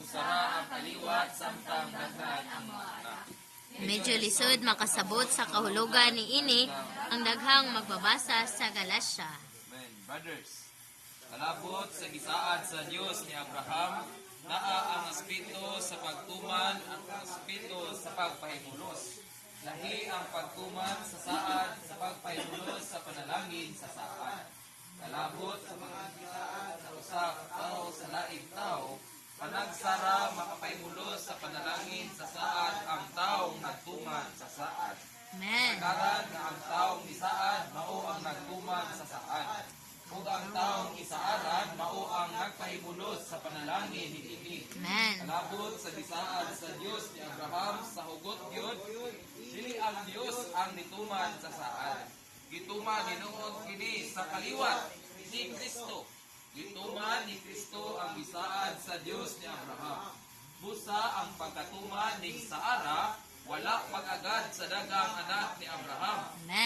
usara ang kaliwat samtang daghan ang mga anak. Medyo lisod makasabot sa kahulugan ni ini ang daghang magbabasa sa Galasya. Amen. Brothers, kalabot sa gisaad sa Dios ni Abraham, naa ang espiritu sa pagtuman, ang espiritu sa pagpahimulos. Lahi ang pagtuman sa saad sa pagpahimulos sa panalangin sa saad. Kalabot sa mga gisaad sa usa ka tawo sa laing tawo, panagsara makapahimulos sa panalangin sa saad ang taong nagtuman sa saad. Amen. Karan nga ang taong isaad mao ang nagtuman sa saad. Ug ang taong isaaran mao ang nagpahimulos sa panalangin ni ini. Amen. Kalabot sa gisaad sa Dios ni Abraham sa hugot gyud, dili ang Dios ang nituman sa saad. Gituman hinuod kini sa kaliwat ni Kristo. Gituman ni Kristo ang gisaad sa Dios ni Abraham. Busa ang pagkatuman ni Sara wala pag-agad sa dagang anak ni Abraham. Amen.